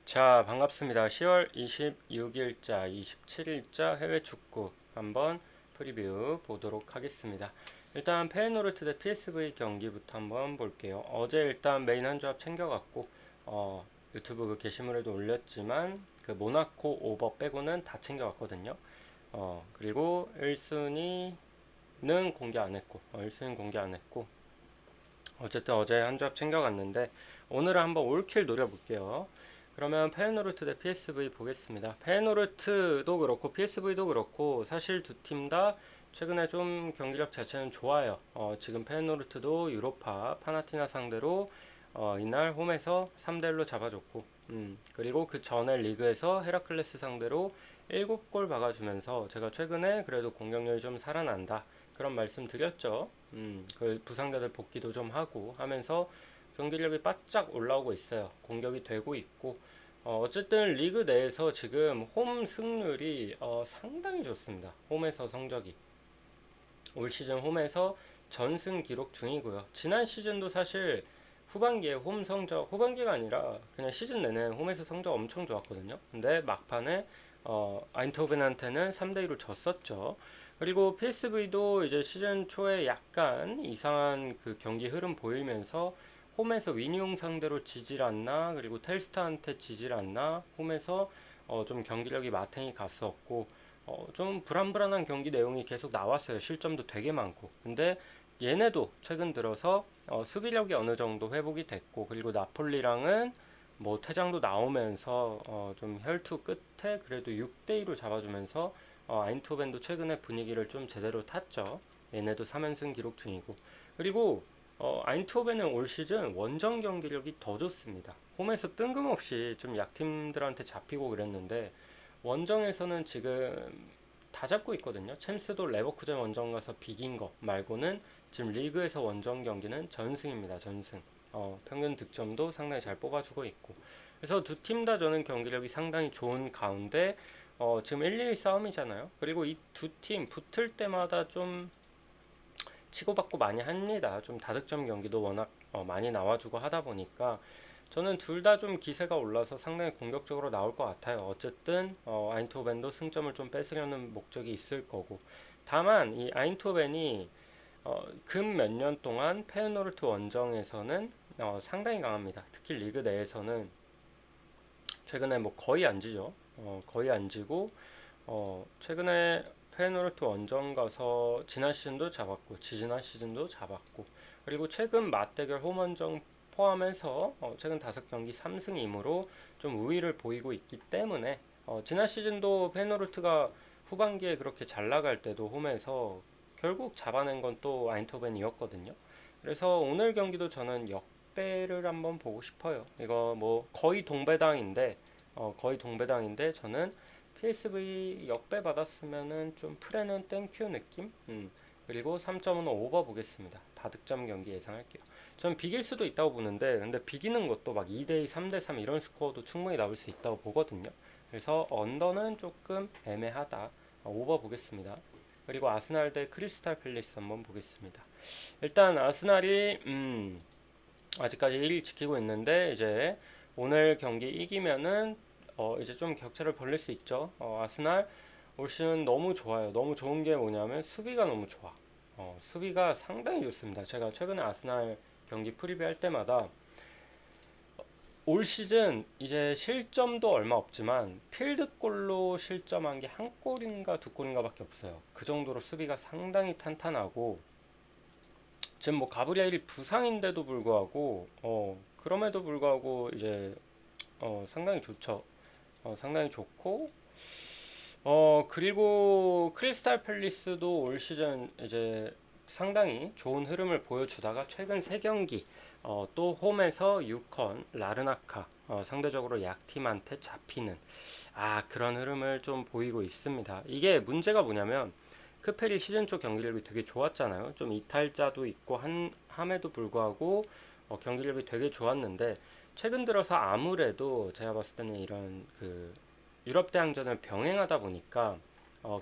자, 반갑습니다. 10월 26일자, 27일자 해외 축구 한번 프리뷰 보도록 하겠습니다. 일단 페이노르트 대 PSV 경기부터 한번 볼게요. 어제 일단 메인 한 조합 챙겨갔고 유튜브 그 게시물에도 올렸지만 그 모나코 오버 빼고는 다 챙겨갔거든요. 그리고 1순위는 공개 안 했고 1순위 공개 안 했고 어쨌든 어제 한 조합 챙겨갔는데 오늘은 한번 올킬 노려볼게요. 그러면 페이노르트 대 PSV 보겠습니다. 페이노르트도 그렇고 PSV도 그렇고 사실 두 팀 다 최근에 좀 경기력 자체는 좋아요. 지금 페이노르트도 유로파 파나티나 상대로 이날 홈에서 3대1로 잡아줬고 그리고 그 전에 리그에서 헤라클레스 상대로 7골 박아주면서 제가 최근에 그래도 공격력이 좀 살아난다 그런 말씀 드렸죠. 그 부상자들 복귀도 좀 하고 하면서 경기력이 바짝 올라오고 있어요. 공격이 되고 있고 어쨌든 리그 내에서 지금 홈 승률이 상당히 좋습니다. 홈에서 성적이 올 시즌 홈에서 전승 기록 중이고요. 지난 시즌도 사실 후반기에 홈 성적 후반기가 아니라 그냥 시즌 내내 홈에서 성적 엄청 좋았거든요. 근데 막판에 아인토벤한테는 3대2로 졌었죠. 그리고 PSV도 이제 시즌 초에 약간 이상한 그 경기 흐름 보이면서 홈에서 위니용 상대로 지질 않나, 그리고 텔스타한테 지질 않나, 홈에서 좀 경기력이 마탱이 갔었고, 좀 불안불안한 경기 내용이 계속 나왔어요. 실점도 되게 많고. 근데 얘네도 최근 들어서 수비력이 어느 정도 회복이 됐고, 그리고 나폴리랑은 뭐 퇴장도 나오면서 좀 혈투 끝에 그래도 6대2로 잡아주면서 아인토벤도 최근에 분위기를 좀 제대로 탔죠. 얘네도 3연승 기록 중이고. 그리고 아인토벤은 올 시즌 원정 경기력이 더 좋습니다. 홈에서 뜬금없이 좀 약팀들한테 잡히고 그랬는데 원정에서는 지금 다 잡고 있거든요. 챔스도 레버쿠젠 원정 가서 비긴 거 말고는 지금 리그에서 원정 경기는 전승입니다. 전승. 평균 득점도 상당히 잘 뽑아주고 있고. 그래서 두 팀 다 저는 경기력이 상당히 좋은 가운데 지금 1-1 싸움이잖아요. 그리고 이 두 팀 붙을 때마다 좀 치고받고 많이 합니다. 좀 다득점 경기도 워낙 많이 나와주고 하다 보니까 저는 둘 다 좀 기세가 올라서 상당히 공격적으로 나올 것 같아요. 어쨌든 아인토벤도 승점을 좀 뺏으려는 목적이 있을 거고. 다만 이 아인토벤이 근 몇 년 동안 페이노르트 원정에서는 상당히 강합니다. 특히 리그 내에서는 최근에 뭐 거의 안 지죠. 거의 안 지고 최근에 페이노르트 원정 가서 지난 시즌도 잡았고 지지난 시즌도 잡았고 그리고 최근 맞대결 홈원정 포함해서 최근 5경기 3승 2무로 좀 우위를 보이고 있기 때문에 지난 시즌도 페이노르트가 후반기에 그렇게 잘 나갈 때도 홈에서 결국 잡아낸 건 또 아인토벤이었거든요. 그래서 오늘 경기도 저는 역배를 한번 보고 싶어요. 이거 뭐 거의 동배당인데 저는 PSV 역배 받았으면은 좀 프레는 땡큐 느낌? 그리고 3.5는 오버 보겠습니다. 다득점 경기 예상할게요. 전 비길 수도 있다고 보는데, 근데 비기는 것도 막 2대2, 3대3 이런 스코어도 충분히 나올 수 있다고 보거든요. 그래서 언더는 조금 애매하다. 오버 보겠습니다. 그리고 아스날 대 크리스탈 팰리스 한번 보겠습니다. 일단 아스날이 아직까지 1위 지키고 있는데 이제 오늘 경기 이기면은 이제 좀 격차를 벌릴 수 있죠. 아스날 올 시즌 너무 좋아요. 너무 좋은 게 뭐냐면 수비가 너무 좋아. 수비가 상당히 좋습니다. 제가 최근에 아스날 경기 프리뷰 할 때마다 올 시즌 이제 실점도 얼마 없지만 필드골로 실점한 게 한 골인가 두 골인가 밖에 없어요. 그 정도로 수비가 상당히 탄탄하고 지금 뭐 가브리엘이 부상인데도 불구하고 그럼에도 불구하고 이제 상당히 좋죠. 상당히 좋고 그리고 크리스탈 팰리스도 올 시즌 이제 상당히 좋은 흐름을 보여주다가 최근 3경기 또 홈에서 유컨, 라르나카 상대적으로 약팀한테 잡히는 그런 흐름을 좀 보이고 있습니다. 이게 문제가 뭐냐면 크펠이 시즌 초 경기력이 되게 좋았잖아요. 좀 이탈자도 있고 함에도 불구하고 경기력이 되게 좋았는데 최근 들어서 아무래도 제가 봤을 때는 이런 그 유럽 대항전을 병행하다 보니까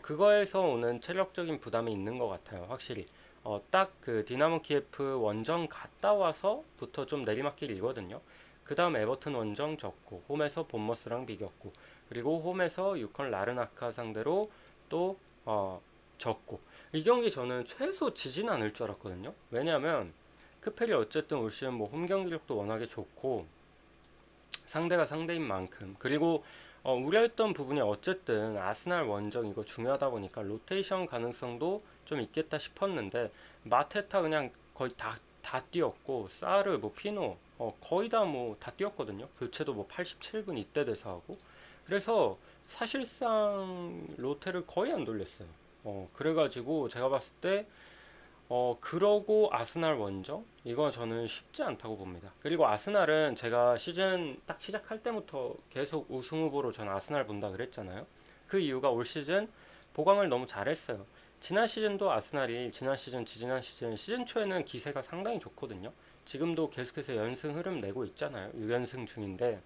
그거에서 오는 체력적인 부담이 있는 것 같아요. 확실히 딱 그 디나모 키예프 원정 갔다 와서부터 좀 내리막길이거든요. 그 다음 에버튼 원정 졌고, 홈에서 본머스랑 비겼고, 그리고 홈에서 유컨 라르나카 상대로 또 졌고. 이 경기 저는 최소 지진 않을 줄 알았거든요. 왜냐하면 크펠이 어쨌든 올 시즌 뭐 홈 경기력도 워낙에 좋고 상대가 상대인 만큼, 그리고 우려했던 부분이 어쨌든 아스날 원정 이거 중요하다 보니까 로테이션 가능성도 좀 있겠다 싶었는데 마테타 그냥 거의 다 뛰었고, 사르 뭐 피노 거의 다 뭐 다 뛰었거든요. 교체도 뭐 87분 이때 돼서 하고. 그래서 사실상 로테를 거의 안 돌렸어요. 그래가지고 제가 봤을 때 그러고 아스날 원정? 이거 저는 쉽지 않다고 봅니다. 그리고 아스날은 제가 시즌 딱 시작할 때부터 계속 우승 후보로 전 아스날 본다 그랬잖아요. 그 이유가 올 시즌 보강을 너무 잘했어요. 지난 시즌도 아스날이 지난 시즌, 지지난 시즌 초에는 기세가 상당히 좋거든요. 지금도 계속해서 연승 흐름 내고 있잖아요. 6연승 중인데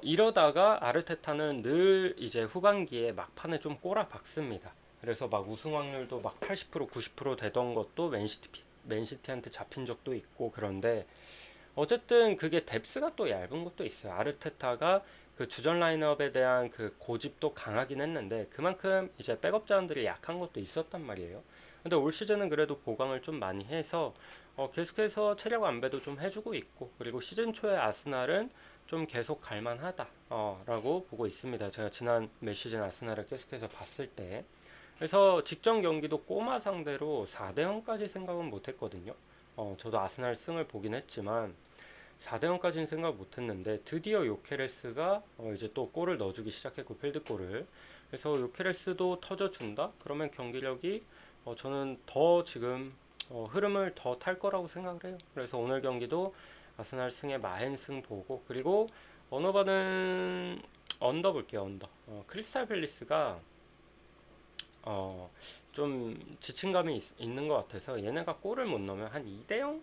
이러다가 아르테타는 늘 이제 후반기에 막판에 좀 꼬라박습니다. 그래서 막 우승 확률도 막 80% 90% 되던 것도 맨시티한테 잡힌 적도 있고. 그런데 어쨌든 그게 뎁스가 또 얇은 것도 있어요. 아르테타가 그 주전 라인업에 대한 그 고집도 강하긴 했는데 그만큼 이제 백업 자원들이 약한 것도 있었단 말이에요. 근데 올 시즌은 그래도 보강을 좀 많이 해서 계속해서 체력 안배도 좀 해주고 있고, 그리고 시즌 초에 아스날은 좀 계속 갈만하다 라고 보고 있습니다. 제가 지난 몇 시즌 아스날을 계속해서 봤을 때. 그래서 직전 경기도 꼬마 상대로 4대0까지 생각은 못했거든요. 저도 아스날 승을 보긴 했지만 4대0까지는 생각 못했는데 드디어 요케레스가 이제 또 골을 넣어주기 시작했고, 필드골을. 그래서 요케레스도 터져준다? 그러면 경기력이 저는 더 지금 흐름을 더 탈 거라고 생각을 해요. 그래서 오늘 경기도 아스날 승의 마행승 보고, 그리고 언어바는 언더 볼게요. 언더. 크리스탈 팰리스가 좀 지친 감이 있는 것 같아서 얘네가 골을 못 넣으면 한 2대0?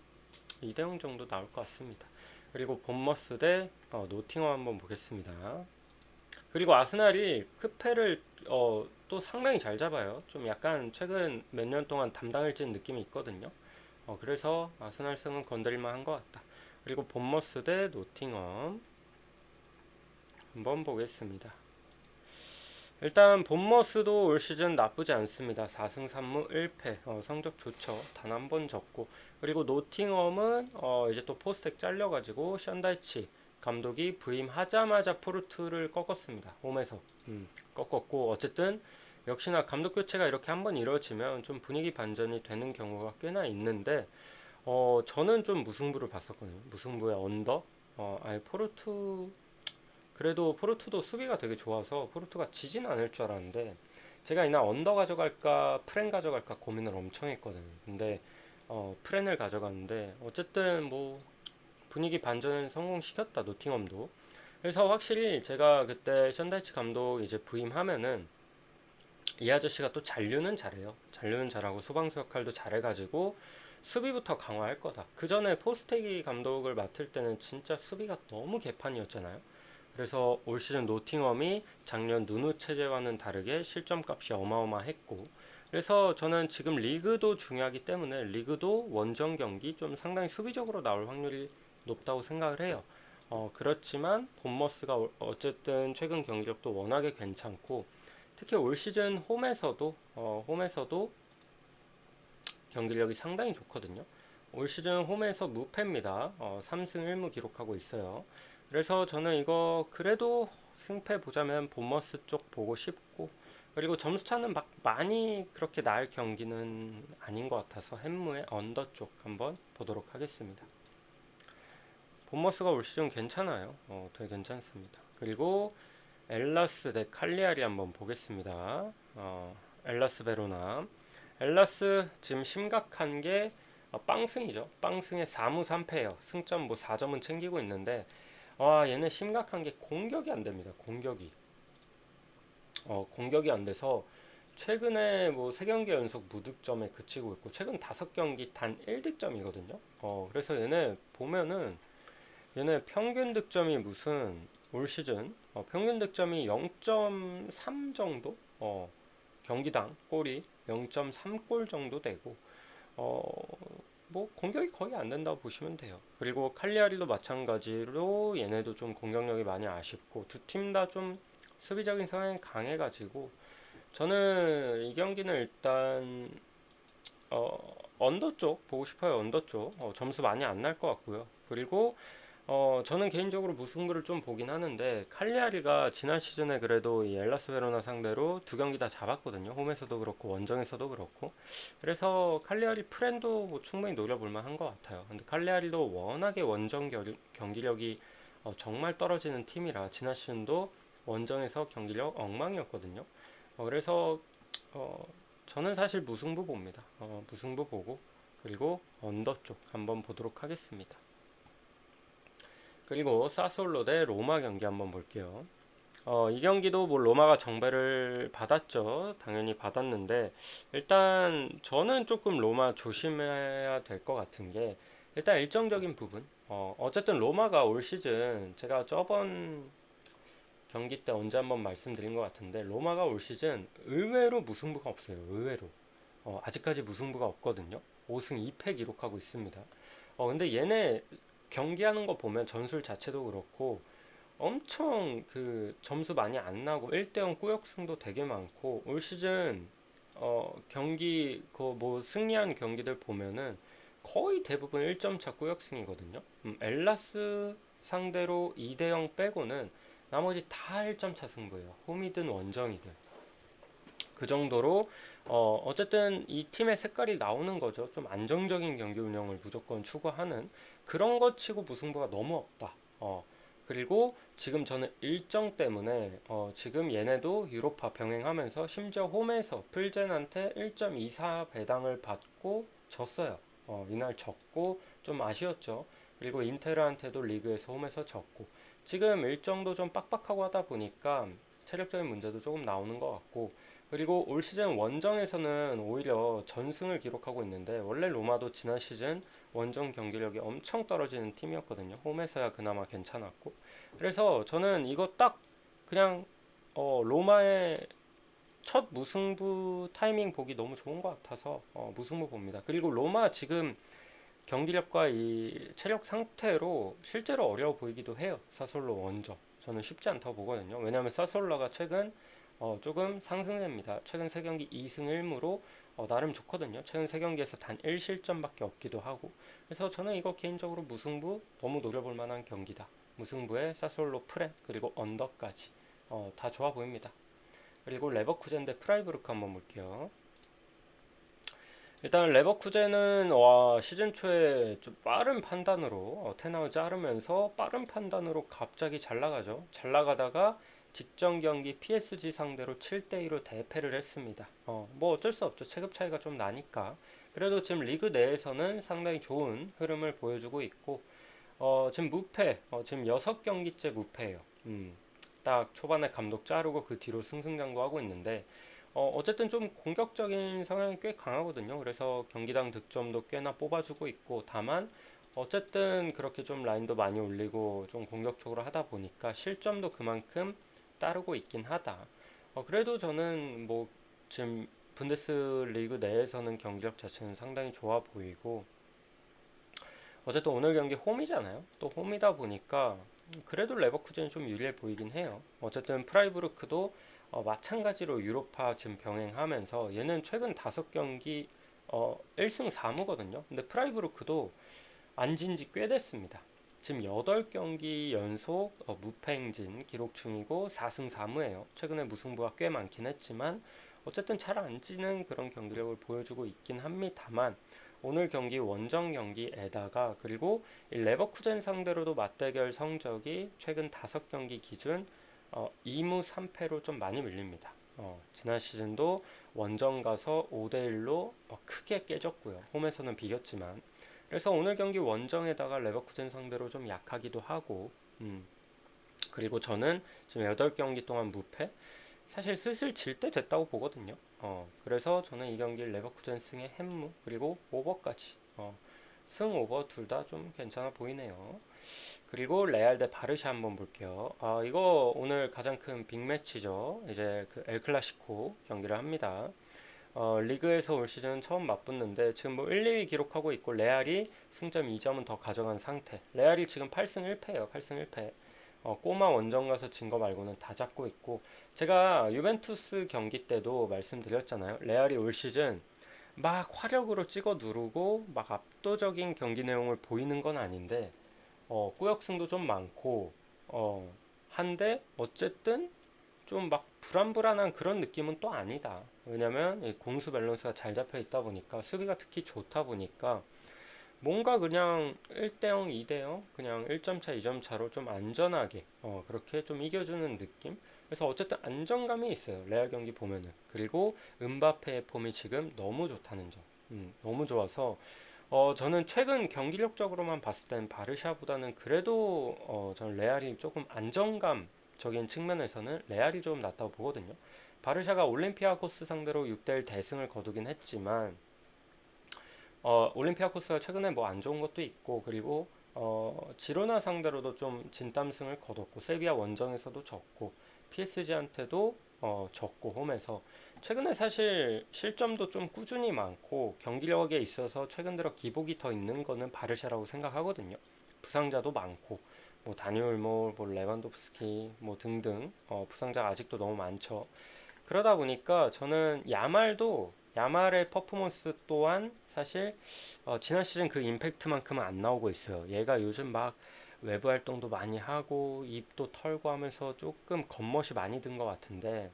2대0 정도 나올 것 같습니다. 그리고 본머스 대 노팅엄 한번 보겠습니다. 그리고 아스날이 크페를 또 상당히 잘 잡아요. 좀 약간 최근 몇 년 동안 담당을 찐 느낌이 있거든요. 그래서 아스날 승은 건드릴만 한 것 같다. 그리고 본머스 대 노팅엄 한번 보겠습니다. 일단 본머스도 올 시즌 나쁘지 않습니다. 4승 3무 1패 성적 좋죠. 단 한 번 졌고, 그리고 노팅엄은 이제 또 포스텍 잘려가지고 션다이치 감독이 부임하자마자 포르투를 꺾었습니다. 홈에서 꺾었고, 어쨌든 역시나 감독 교체가 이렇게 한번 이루어지면 좀 분위기 반전이 되는 경우가 꽤나 있는데 저는 좀 무승부를 봤었거든요. 무승부의 언더. 아니 포르투, 그래도 포르투도 수비가 되게 좋아서 포르투가 지진 않을 줄 알았는데 제가 이날 언더 가져갈까 프렌 가져갈까 고민을 엄청 했거든요. 근데 프렌을 가져갔는데 어쨌든 뭐 분위기 반전을 성공시켰다, 노팅엄도. 그래서 확실히 제가 그때 션다이치 감독 이제 부임하면은 이 아저씨가 또 잔류는 잘해요. 잔류는 잘하고 소방수 역할도 잘해가지고 수비부터 강화할 거다. 그 전에 포스테기 감독을 맡을 때는 진짜 수비가 너무 개판이었잖아요. 그래서 올 시즌 노팅엄이 작년 누누 체제와는 다르게 실점값이 어마어마했고, 그래서 저는 지금 리그도 중요하기 때문에 리그도 원정 경기 좀 상당히 수비적으로 나올 확률이 높다고 생각을 해요. 그렇지만 본머스가 어쨌든 최근 경기력도 워낙에 괜찮고, 특히 올 시즌 홈에서도 경기력이 상당히 좋거든요. 올 시즌 홈에서 무패입니다. 3승 1무 기록하고 있어요. 그래서 저는 이거 그래도 승패 보자면 본머스 쪽 보고 싶고, 그리고 점수차는 막 많이 그렇게 날 경기는 아닌 것 같아서 햄무의 언더 쪽 한번 보도록 하겠습니다. 본머스가 올 시즌 괜찮아요. 되게 괜찮습니다. 그리고 엘라스 대 칼리아리 한번 보겠습니다. 엘라스 베로나. 엘라스 지금 심각한 게 빵승이죠. 빵승에 4무 3패예요. 승점 뭐 4점은 챙기고 있는데 얘네 심각한 게 공격이 안 됩니다. 공격이 안 돼서 최근에 뭐 3경기 연속 무득점에 그치고 있고 최근 5경기 단 1득점이거든요. 그래서 얘네 보면은 얘네 평균 득점이 무슨 올 시즌 평균 득점이 0.3 정도? 경기당 골이 0.3골 정도 되고 뭐 공격이 거의 안 된다고 보시면 돼요. 그리고 칼리아리도 마찬가지로 얘네도 좀 공격력이 많이 아쉽고 두 팀 다 좀 수비적인 성향이 강해가지고 저는 이 경기는 일단 언더 쪽 보고 싶어요. 언더 쪽 점수 많이 안 날 것 같고요. 그리고 저는 개인적으로 무승부를 좀 보긴 하는데 칼리아리가 지난 시즌에 그래도 이 엘라스 베로나 상대로 두 경기 다 잡았거든요. 홈에서도 그렇고 원정에서도 그렇고. 그래서 칼리아리 프렌도 뭐 충분히 노려볼 만한 것 같아요. 근데 칼리아리도 워낙에 경기력이 정말 떨어지는 팀이라 지난 시즌도 원정에서 경기력 엉망이었거든요. 그래서 어, 저는 사실 무승부 봅니다. 무승부 보고 그리고 언더 쪽 한번 보도록 하겠습니다. 그리고 사솔로 대 로마 경기 한번 볼게요. 이 경기도 뭐 로마가 정배를 받았죠. 당연히 받았는데 일단 저는 조금 로마 조심해야 될 것 같은 게 일단 일정적인 부분. 어쨌든 로마가 올 시즌 제가 저번 경기 때 언제 한번 말씀드린 것 같은데 로마가 올 시즌 의외로 무승부가 없어요. 의외로. 아직까지 무승부가 없거든요. 5승 2패 기록하고 있습니다. 근데 얘네 경기하는 거 보면 전술 자체도 그렇고 엄청 그 점수 많이 안 나고 1대0 꾸역승도 되게 많고 올 시즌 경기 그 뭐 승리한 경기들 보면은 거의 대부분 1점 차 꾸역승이거든요. 엘라스 상대로 2대0 빼고는 나머지 다 1점 차 승부예요. 홈이든 원정이든. 그 정도로 어쨌든 이 팀의 색깔이 나오는 거죠. 좀 안정적인 경기 운영을 무조건 추구하는 그런 것 치고 무승부가 너무 없다. 그리고 지금 저는 일정 때문에 지금 얘네도 유로파 병행하면서 심지어 홈에서 풀젠한테 1.24 배당을 받고 졌어요. 이날 졌고 좀 아쉬웠죠. 그리고 인테르한테도 리그에서 홈에서 졌고 지금 일정도 좀 빡빡하고 하다 보니까 체력적인 문제도 조금 나오는 것 같고 그리고 올 시즌 원정에서는 오히려 전승을 기록하고 있는데 원래 로마도 지난 시즌 원정 경기력이 엄청 떨어지는 팀이었거든요. 홈에서야 그나마 괜찮았고 그래서 저는 이거 딱 그냥 로마의 첫 무승부 타이밍 보기 너무 좋은 것 같아서 무승부 봅니다. 그리고 로마 지금 경기력과 이 체력 상태로 실제로 어려워 보이기도 해요. 사솔로 원정. 저는 쉽지 않다고 보거든요. 왜냐하면 사솔라가 최근 조금 상승됩니다. 최근 3경기 2승 1무로 나름 좋거든요. 최근 3경기에서 단 1실점밖에 없기도 하고. 그래서 저는 이거 개인적으로 무승부 너무 노려볼 만한 경기다. 무승부에 사솔로 프렌 그리고 언더까지 다 좋아 보입니다. 그리고 레버쿠젠 대 프라이부르크 한번 볼게요. 일단 레버쿠젠은 시즌 초에 좀 빠른 판단으로 테나우 자르면서 빠른 판단으로 갑자기 잘 나가죠. 잘 나가다가 직전 경기 PSG 상대로 7대2로 대패를 했습니다. 뭐 어쩔 수 없죠. 체급 차이가 좀 나니까. 그래도 지금 리그 내에서는 상당히 좋은 흐름을 보여주고 있고 지금 무패, 지금 6경기째 무패예요. 딱 초반에 감독 자르고 그 뒤로 승승장구하고 있는데 어쨌든 좀 공격적인 성향이 꽤 강하거든요. 그래서 경기당 득점도 꽤나 뽑아주고 있고, 다만, 어쨌든 그렇게 좀 라인도 많이 올리고 좀 공격적으로 하다 보니까 실점도 그만큼 따르고 있긴 하다. 그래도 저는 뭐 지금 분데스 리그 내에서는 경기력 자체는 상당히 좋아 보이고, 어쨌든 오늘 경기 홈이잖아요. 또 홈이다 보니까 그래도 레버쿠젠이 좀 유리해 보이긴 해요. 어쨌든 프라이부르크도 마찬가지로 유로파 지금 병행하면서 얘는 최근 5경기 1승 4무거든요. 근데 프라이부르크도 안진 지 꽤 됐습니다. 지금 8경기 연속 무패 행진 기록 중이고 4승 4무예요. 최근에 무승부가 꽤 많긴 했지만 어쨌든 잘 안 지는 그런 경기력을 보여주고 있긴 합니다만 오늘 경기 원정 경기에다가 그리고 이 레버쿠젠 상대로도 맞대결 성적이 최근 5경기 기준 2무 3패로 좀 많이 밀립니다. 지난 시즌도 원정 가서 5대1로 크게 깨졌고요. 홈에서는 비겼지만 그래서 오늘 경기 원정에다가 레버쿠젠 상대로 좀 약하기도 하고 그리고 저는 지금 8경기 동안 무패 사실 슬슬 질 때 됐다고 보거든요. 그래서 저는 이 경기 레버쿠젠 승의 햄무 그리고 오버까지 승 오버 둘 다 좀 괜찮아 보이네요. 그리고 레알 대 바르샤 한번 볼게요. 이거 오늘 가장 큰 빅매치죠. 이제 그 엘클라시코 경기를 합니다. 리그에서 올 시즌 처음 맞붙는데 지금 뭐 1, 2위 기록하고 있고 레알이 승점 2점은 더 가져간 상태. 레알이 지금 8승 1패예요. 8승 1패. 꼬마 원정 가서 진 거 말고는 다 잡고 있고 제가 유벤투스 경기 때도 말씀드렸잖아요. 레알이 올 시즌 막 화력으로 찍어 누르고 막 압도적인 경기 내용을 보이는 건 아닌데 꾸역승도 좀 많고 한데 어쨌든 좀 막 불안불안한 그런 느낌은 또 아니다. 왜냐면 이 공수 밸런스가 잘 잡혀 있다 보니까 수비가 특히 좋다 보니까 뭔가 그냥 1대0, 2대0 그냥 1점 차, 2점 차로 좀 안전하게 그렇게 좀 이겨주는 느낌? 그래서 어쨌든 안정감이 있어요. 레알 경기 보면은. 그리고 음바페의 폼이 지금 너무 좋다는 점. 너무 좋아서 저는 최근 경기력적으로만 봤을 땐 바르샤보다는 그래도 저는 레알이 조금 안정감적인 측면에서는 레알이 좀 낫다고 보거든요. 바르샤가 올림피아코스 상대로 6대1 대승을 거두긴 했지만 올림피아코스가 최근에 뭐 안 좋은 것도 있고 그리고 지로나 상대로도 좀 진땀승을 거뒀고 세비야 원정에서도 졌고 PSG한테도 졌고 홈에서 최근에 사실 실점도 좀 꾸준히 많고 경기력에 있어서 최근 들어 기복이 더 있는 거는 바르샤라고 생각하거든요. 부상자도 많고 뭐 다니올모, 뭐 레반도프스키 뭐 등등 부상자가 아직도 너무 많죠. 그러다 보니까 저는 야말의 퍼포먼스 또한 사실 지난 시즌 그 임팩트만큼은 안 나오고 있어요. 얘가 요즘 막 외부 활동도 많이 하고 입도 털고 하면서 조금 겉멋이 많이 든 것 같은데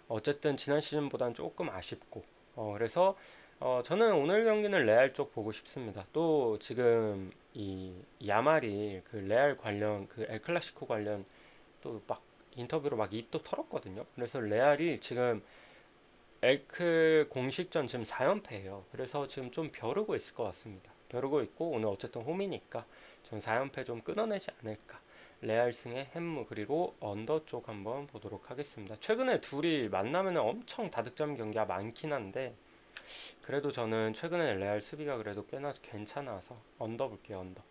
어쨌든 지난 시즌보다는 조금 아쉽고 그래서 저는 오늘 경기는 레알 쪽 보고 싶습니다. 또 지금 이 야말이 그 레알 관련 그 엘클라시코 관련 또 막 인터뷰로 막 입도 털었거든요. 그래서 레알이 지금 엘클 공식전 지금 4연패예요. 그래서 지금 좀 벼르고 있을 것 같습니다. 벼르고 있고 오늘 어쨌든 홈이니까 전 4연패 좀 끊어내지 않을까. 레알 승의 햄무 그리고 언더 쪽 한번 보도록 하겠습니다. 최근에 둘이 만나면 엄청 다득점 경기가 많긴 한데 그래도 저는 최근에 레알 수비가 그래도 꽤나 괜찮아서 언더 볼게요. 언더.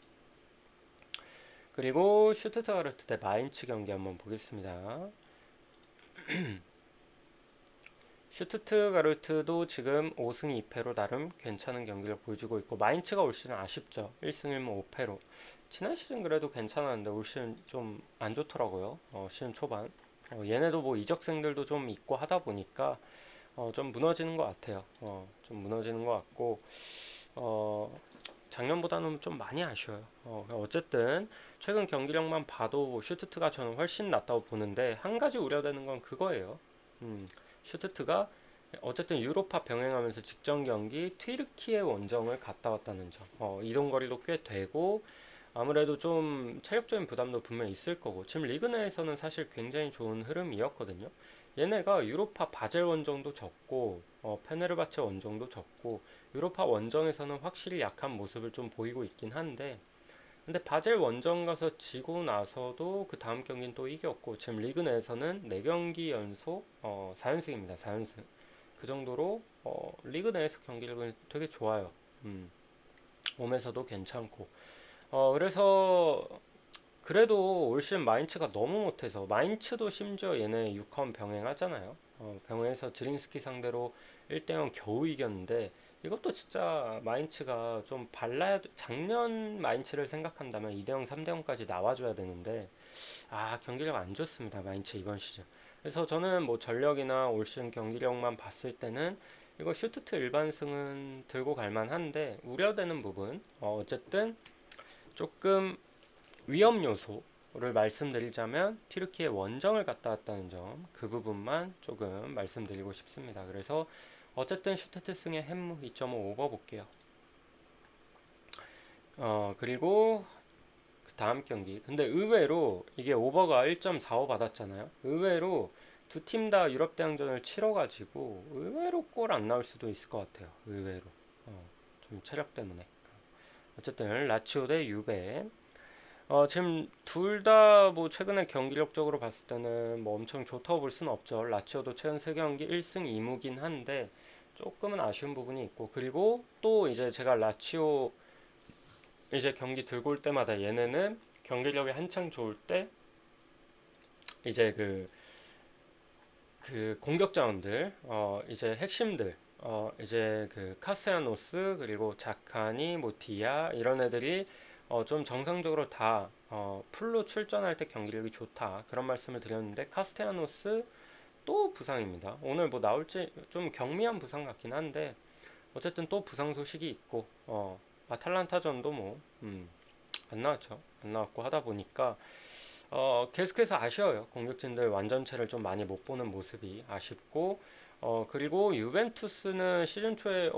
그리고 슈투트가르트 대 마인츠 경기 한번 보겠습니다. 슈투트가르트도 지금 5승 2패로 나름 괜찮은 경기를 보여주고 있고 마인츠가 올 시즌 아쉽죠. 1승 1무 5패로. 지난 시즌 그래도 괜찮았는데 올 시즌 좀 안 좋더라고요. 시즌 초반. 얘네도 뭐 이적생들도 좀 있고 하다 보니까 좀 무너지는 것 같아요. 좀 무너지는 것 같고 어, 작년보다는 좀 많이 아쉬워요. 어쨌든 최근 경기력만 봐도 슈투트가 저는 훨씬 낫다고 보는데 한 가지 우려되는 건 그거예요. 슈투트가 어쨌든 유로파 병행하면서 직전 경기 튀르키예 원정을 갔다 왔다는 점. 이동 거리도 꽤 되고 아무래도 좀 체력적인 부담도 분명히 있을 거고 지금 리그 내에서는 사실 굉장히 좋은 흐름이었거든요. 얘네가 유로파 바젤 원정도 졌고 페네르바체 원정도 졌고 유로파 원정에서는 확실히 약한 모습을 좀 보이고 있긴 한데 근데 바젤 원정 가서 지고 나서도 그 다음 경기는 또 이겼고 지금 리그 내에서는 4경기 연속 4연승입니다. 4연승. 그 정도로 리그 내에서 경기력은 되게 좋아요. 홈에서도 괜찮고 그래서 그래도 올 시즌 마인츠가 너무 못해서 마인츠도 심지어 얘네 6컴 병행하잖아요. 병행해서 지린스키 상대로 1대0 겨우 이겼는데 이것도 진짜 마인츠가 좀 발라야 작년 마인츠를 생각한다면 2대0 3대0까지 나와줘야 되는데 경기력 안 좋습니다. 마인츠 이번 시즌. 그래서 저는 뭐 전력이나 올 시즌 경기력만 봤을 때는 이거 슈트트 일반승은 들고 갈 만한데 우려되는 부분 어쨌든 조금 위험 요소를 말씀드리자면 튀르키예 원정을 갔다 왔다는 점 그 부분만 조금 말씀드리고 싶습니다. 그래서 어쨌든 슈트트 승의 햄무 2.5 오버 볼게요. 그리고 그 다음 경기 근데 의외로 이게 오버가 1.45 받았잖아요. 의외로 두 팀 다 유럽 대항전을 치러가지고 의외로 골 안 나올 수도 있을 것 같아요. 의외로 좀 체력 때문에 어쨌든 라치오 대 유베 지금 둘 다 뭐 최근에 경기력적으로 봤을 때는 뭐 엄청 좋다고 볼 수는 없죠. 라치오도 최근 3경기 1승 2무긴 한데 조금은 아쉬운 부분이 있고 그리고 또 이제 제가 라치오 이제 경기 들고 올 때마다 얘네는 경기력이 한창 좋을 때 이제 그 공격 자원들 이제 핵심들 이제 그 카스테야노스 그리고 자카니 뭐 디아 이런 애들이 좀 정상적으로 다 풀로 출전할 때 경기력이 좋다 그런 말씀을 드렸는데 카스테야노스 또 부상입니다. 오늘 뭐 나올지 좀 경미한 부상 같긴 한데 어쨌든 또 부상 소식이 있고 아탈란타전도 뭐 안 나왔죠. 안 나왔고 하다 보니까 계속해서 아쉬워요. 공격진들 완전체를 좀 많이 못 보는 모습이 아쉽고 그리고 유벤투스는 시즌 초에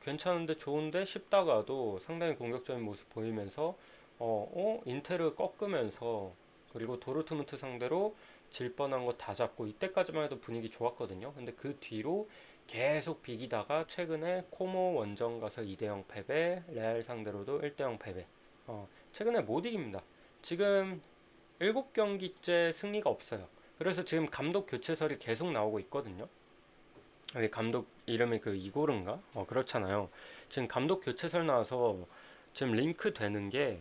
괜찮은데 좋은데 싶다가도 상당히 공격적인 모습 보이면서 인테르 꺾으면서 그리고 도르트문트 상대로 질 뻔한 거 다 잡고 이때까지만 해도 분위기 좋았거든요. 근데 그 뒤로 계속 비기다가 최근에 코모 원정 가서 2대0 패배, 레알 상대로도 1대0 패배. 최근에 못 이깁니다. 지금 7경기째 승리가 없어요. 그래서 지금 감독 교체설이 계속 나오고 있거든요. 감독 이름이 그 이고른가? 그렇잖아요. 지금 감독 교체설 나와서 지금 링크 되는 게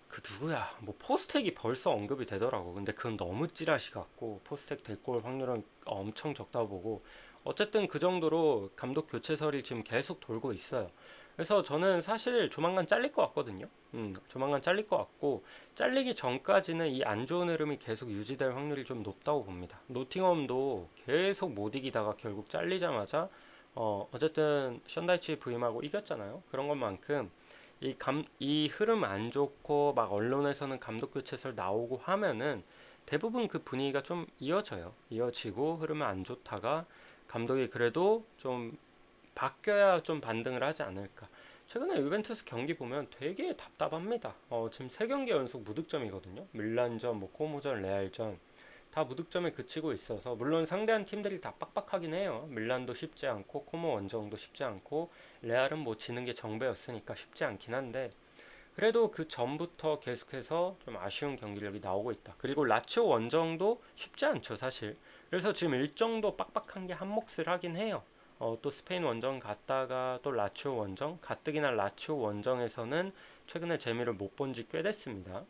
그 누구야? 뭐 포스텍이 벌써 언급이 되더라고. 근데 그건 너무 찌라시 같고 포스텍 데리고 올 확률은 엄청 적다고 보고 어쨌든 그 정도로 감독 교체설이 지금 계속 돌고 있어요. 그래서 저는 사실 조만간 잘릴 것 같거든요. 조만간 잘릴 것 같고 잘리기 전까지는 이 안 좋은 흐름이 계속 유지될 확률이 좀 높다고 봅니다. 노팅엄도 계속 못 이기다가 결국 잘리자마자 어쨌든 션다이치 부임하고 이겼잖아요. 그런 것만큼 이 흐름 안 좋고 막 언론에서는 감독 교체설 나오고 하면은 대부분 그 분위기가 좀 이어져요. 이어지고 흐름은 안 좋다가 감독이 그래도 좀 바뀌어야 좀 반등을 하지 않을까. 최근에 유벤투스 경기 보면 되게 답답합니다. 지금 3경기 연속 무득점이거든요. 밀란전, 뭐 코모전, 레알전 다 무득점에 그치고 있어서 물론 상대한 팀들이 다 빡빡하긴 해요. 밀란도 쉽지 않고 코모 원정도 쉽지 않고 레알은 뭐 지는 게 정배였으니까 쉽지 않긴 한데 그래도 그 전부터 계속해서 좀 아쉬운 경기력이 나오고 있다. 그리고 라치오 원정도 쉽지 않죠, 사실. 그래서 지금 일정도 빡빡한 게 한 몫을 하긴 해요. 또 스페인 원정 갔다가 또 라치오 원정, 가뜩이나 라치오 원정에서는 최근에 재미를 못 본 지 꽤 됐습니다.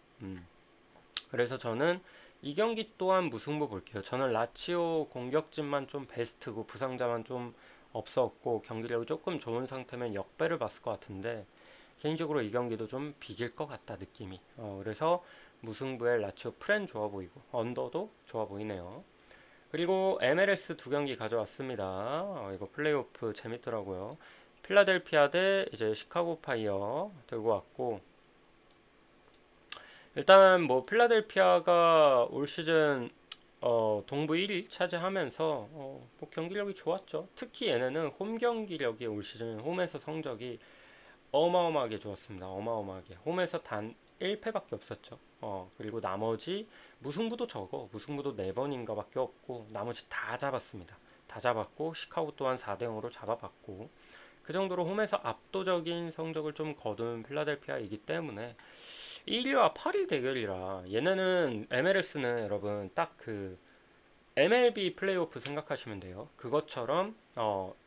그래서 저는 이 경기 또한 무승부 볼게요. 저는 라치오 공격진만 좀 베스트고 부상자만 좀 없었고 경기력이 조금 좋은 상태면 역배를 봤을 것 같은데 개인적으로 이 경기도 좀 비길 것 같다 느낌이. 그래서 무승부의 라치오 프렌 좋아 보이고 언더도 좋아 보이네요. 그리고 MLS 2경기 가져왔습니다. 이거 플레이오프 재밌더라고요. 필라델피아 대 이제 시카고 파이어 들고 왔고 일단 뭐 필라델피아가 올 시즌 동부 1위 차지하면서 뭐 경기력이 좋았죠. 특히 얘네는 홈 경기력이 올 시즌 홈에서 성적이 어마어마하게 좋았습니다. 어마어마하게. 홈에서 단 1패밖에 없었죠. 그리고 나머지 무승부도 적어. 무승부도 4번인가 밖에 없고 나머지 다 잡았습니다. 다 잡았고 시카고 또한 4대0으로 잡아봤고 그 정도로 홈에서 압도적인 성적을 좀 거둔 필라델피아이기 때문에 1위와 8위 대결이라 얘네는 MLS는 여러분 딱 그 MLB 플레이오프 생각하시면 돼요. 그것처럼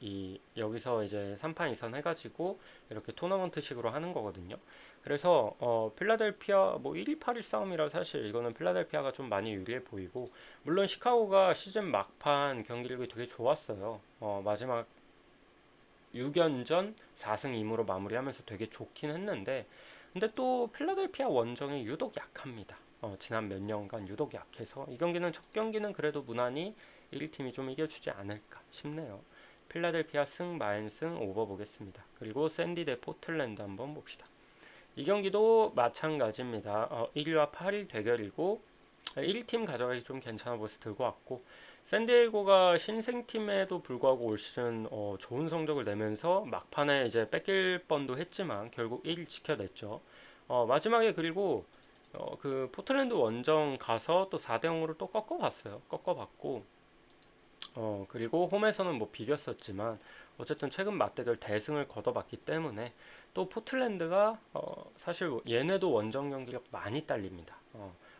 이 여기서 이제 3판 2선 해가지고 이렇게 토너먼트식으로 하는 거거든요. 그래서 필라델피아 뭐 1위 8위 싸움이라 사실 이거는 필라델피아가 좀 많이 유리해 보이고 물론 시카고가 시즌 막판 경기력이 되게 좋았어요. 마지막 6연전 4승 2무로 마무리하면서 되게 좋긴 했는데 근데 또 필라델피아 원정이 유독 약합니다. 지난 몇 년간 유독 약해서 이 경기는 첫 경기는 그래도 무난히 1팀이 좀 이겨주지 않을까 싶네요. 필라델피아 승, 마인승 오버 보겠습니다. 그리고 샌디 대 포틀랜드 한번 봅시다. 이 경기도 마찬가지입니다. 1위와 8위 대결이고 1팀 가져가기 좀 괜찮아 보여서 들고 왔고 샌디에이고가 신생팀에도 불구하고 올 시즌 좋은 성적을 내면서 막판에 이제 뺏길 뻔도 했지만 결국 1위 지켜냈죠. 마지막에 그리고 그 포틀랜드 원정 가서 또 4대0으로 또 꺾어봤어요. 꺾어봤고 그리고 홈에서는 뭐 비겼었지만 어쨌든 최근 맞대결 대승을 거둬봤기 때문에 또 포틀랜드가 사실 얘네도 원정 경기력 많이 딸립니다.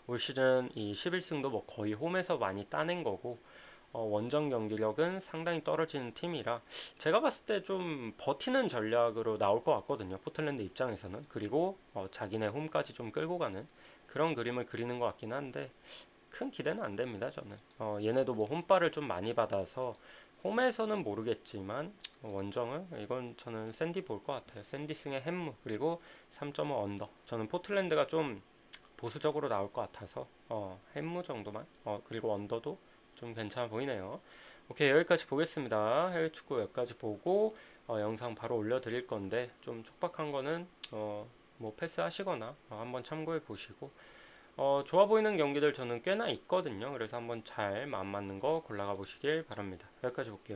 올 시즌 이 11승도 뭐 거의 홈에서 많이 따낸 거고 원정 경기력은 상당히 떨어지는 팀이라 제가 봤을 때 좀 버티는 전략으로 나올 것 같거든요. 포틀랜드 입장에서는 그리고 자기네 홈까지 좀 끌고 가는 그런 그림을 그리는 것 같긴 한데 큰 기대는 안 됩니다, 저는. 얘네도 뭐 홈발을 좀 많이 받아서 홈에서는 모르겠지만 원정은 이건 저는 샌디 볼 것 같아요. 샌디 승의 햄무 그리고 3.5 언더. 저는 포틀랜드가 좀 보수적으로 나올 것 같아서 햄무 정도만 그리고 언더도 좀 괜찮아 보이네요. 오케이, 여기까지 보겠습니다. 해외 축구 여기까지 보고 영상 바로 올려드릴 건데 좀 촉박한 거는 뭐 패스하시거나 한번 참고해 보시고 좋아 보이는 경기들 저는 꽤나 있거든요. 그래서 한번 잘 마음 맞는 거 골라가 보시길 바랍니다. 여기까지 볼게요.